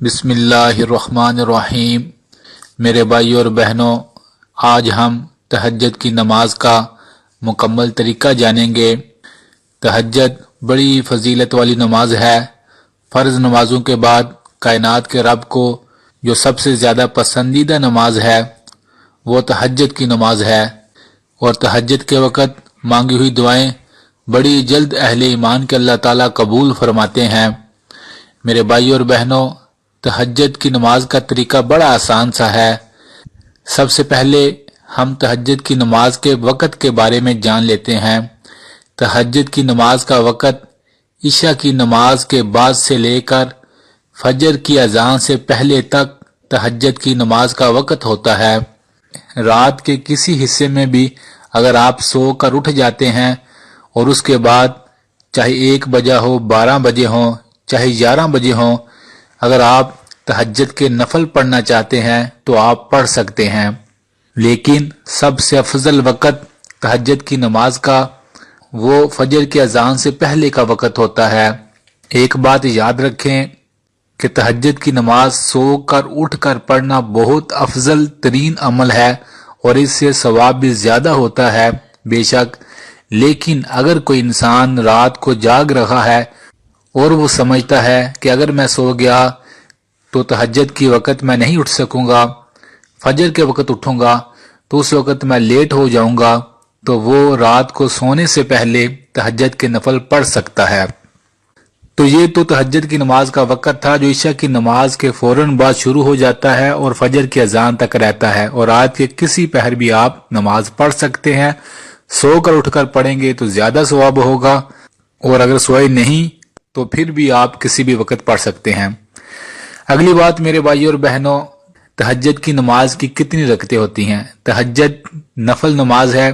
بسم اللہ الرحمن الرحیم۔ میرے بھائیوں اور بہنوں، آج ہم تہجد کی نماز کا مکمل طریقہ جانیں گے۔ تہجد بڑی فضیلت والی نماز ہے۔ فرض نمازوں کے بعد کائنات کے رب کو جو سب سے زیادہ پسندیدہ نماز ہے وہ تہجد کی نماز ہے، اور تہجد کے وقت مانگی ہوئی دعائیں بڑی جلد اہل ایمان کے اللہ تعالیٰ قبول فرماتے ہیں۔ میرے بھائیوں اور بہنوں، تہجد کی نماز کا طریقہ بڑا آسان سا ہے۔ سب سے پہلے ہم تہجد کی نماز کے وقت کے بارے میں جان لیتے ہیں۔ تہجد کی نماز کا وقت عشاء کی نماز کے بعد سے لے کر فجر کی اذان سے پہلے تک تہجد کی نماز کا وقت ہوتا ہے۔ رات کے کسی حصے میں بھی اگر آپ سو کر اٹھ جاتے ہیں اور اس کے بعد چاہے 1 بجے ہو، 12 بجے ہو، چاہے 11 بجے ہو، اگر آپ تہجد کے نفل پڑھنا چاہتے ہیں تو آپ پڑھ سکتے ہیں، لیکن سب سے افضل وقت تہجد کی نماز کا وہ فجر کی اذان سے پہلے کا وقت ہوتا ہے۔ ایک بات یاد رکھیں کہ تہجد کی نماز سو کر اٹھ کر پڑھنا بہت افضل ترین عمل ہے اور اس سے ثواب بھی زیادہ ہوتا ہے بے شک، لیکن اگر کوئی انسان رات کو جاگ رہا ہے اور وہ سمجھتا ہے کہ اگر میں سو گیا تو تہجد کی وقت میں نہیں اٹھ سکوں گا، فجر کے وقت اٹھوں گا تو اس وقت میں لیٹ ہو جاؤں گا، تو وہ رات کو سونے سے پہلے تہجد کے نفل پڑھ سکتا ہے۔ تو یہ تو تہجد کی نماز کا وقت تھا جو عشاء کی نماز کے فوراً بعد شروع ہو جاتا ہے اور فجر کی اذان تک رہتا ہے، اور رات کے کسی پہر بھی آپ نماز پڑھ سکتے ہیں۔ سو کر اٹھ کر پڑھیں گے تو زیادہ ثواب ہوگا، اور اگر سوئے نہیں تو پھر بھی آپ کسی بھی وقت پڑھ سکتے ہیں۔ اگلی بات میرے بھائیوں اور بہنوں، تہجد کی نماز کی کتنی رکعتیں ہوتی ہیں؟ تہجد نفل نماز ہے،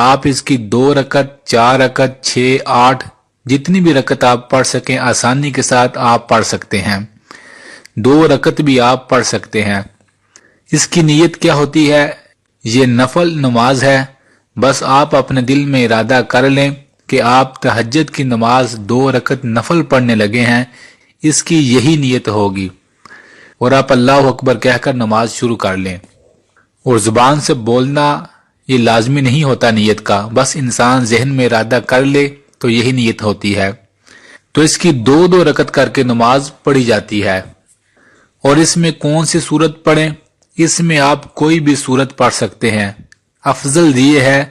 آپ اس کی 2 رکعت، 4 رکعت، 6، 8 جتنی بھی رکعت آپ پڑھ سکیں آسانی کے ساتھ آپ پڑھ سکتے ہیں۔ 2 رکعت بھی آپ پڑھ سکتے ہیں۔ اس کی نیت کیا ہوتی ہے؟ یہ نفل نماز ہے، بس آپ اپنے دل میں ارادہ کر لیں کہ آپ تہجد کی نماز 2 رکعت نفل پڑھنے لگے ہیں، اس کی یہی نیت ہوگی، اور آپ اللہ اکبر کہہ کر نماز شروع کر لیں۔ اور زبان سے بولنا یہ لازمی نہیں ہوتا نیت کا، بس انسان ذہن میں ارادہ کر لے تو یہی نیت ہوتی ہے۔ تو اس کی 2 رکعت کر کے نماز پڑھی جاتی ہے۔ اور اس میں کون سی سورت پڑھیں؟ اس میں آپ کوئی بھی سورت پڑھ سکتے ہیں۔ افضل یہ ہے،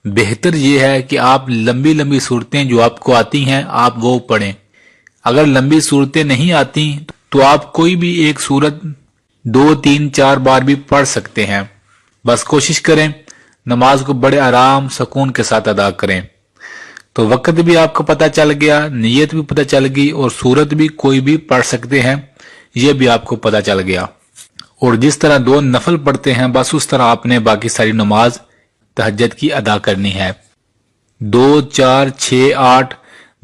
بہتر یہ ہے کہ آپ لمبی لمبی صورتیں جو آپ کو آتی ہیں آپ وہ پڑھیں۔ اگر لمبی صورتیں نہیں آتی تو آپ کوئی بھی ایک صورت 2، 3، 4 بار بھی پڑھ سکتے ہیں۔ بس کوشش کریں نماز کو بڑے آرام سکون کے ساتھ ادا کریں۔ تو وقت بھی آپ کو پتہ چل گیا، نیت بھی پتہ چل گئی، اور صورت بھی کوئی بھی پڑھ سکتے ہیں یہ بھی آپ کو پتہ چل گیا۔ اور جس طرح 2 نفل پڑھتے ہیں بس اس طرح آپ نے باقی ساری نماز تہجد کی ادا کرنی ہے۔ 2، 4، 6، 8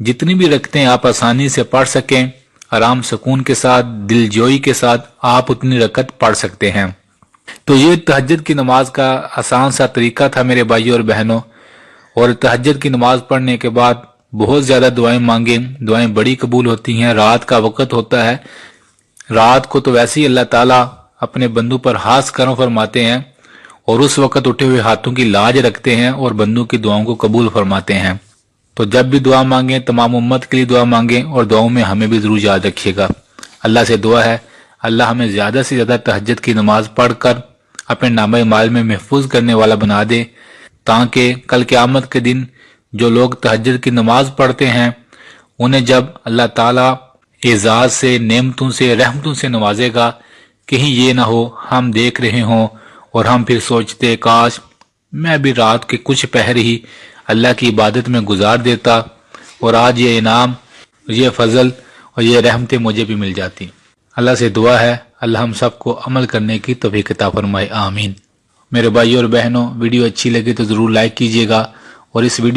جتنی بھی رکعتیں آپ آسانی سے پڑھ سکیں، آرام سکون کے ساتھ، دل جوئی کے ساتھ آپ اتنی رکعت پڑھ سکتے ہیں۔ تو یہ تہجد کی نماز کا آسان سا طریقہ تھا میرے بھائیوں اور بہنوں۔ اور تہجد کی نماز پڑھنے کے بعد بہت زیادہ دعائیں مانگیں، دعائیں بڑی قبول ہوتی ہیں۔ رات کا وقت ہوتا ہے، رات کو تو ویسے ہی اللہ تعالیٰ اپنے بندوں پر خاص کرم فرماتے ہیں، اور اس وقت اٹھے ہوئے ہاتھوں کی لاج رکھتے ہیں اور بندوں کی دعاؤں کو قبول فرماتے ہیں۔ تو جب بھی دعا مانگیں تمام امت کے لیے دعا مانگیں، اور دعاؤں میں ہمیں بھی ضرور یاد رکھیے گا۔ اللہ سے دعا ہے اللہ ہمیں زیادہ سے زیادہ تہجد کی نماز پڑھ کر اپنے نامہ اعمال میں محفوظ کرنے والا بنا دے، تاکہ کل قیامت کے دن جو لوگ تہجد کی نماز پڑھتے ہیں انہیں جب اللہ تعالیٰ اعزاز سے، نعمتوں سے، رحمتوں سے نوازے گا، کہیں یہ نہ ہو ہم دیکھ رہے ہوں اور ہم پھر سوچتے کاش میں بھی رات کے کچھ پہر ہی اللہ کی عبادت میں گزار دیتا اور آج یہ انعام، یہ فضل اور یہ رحمتیں مجھے بھی مل جاتی۔ اللہ سے دعا ہے اللہ ہم سب کو عمل کرنے کی توفیق عطا فرمائے، آمین۔ میرے بھائیوں اور بہنوں، ویڈیو اچھی لگے تو ضرور لائک کیجیے گا، اور اس ویڈیو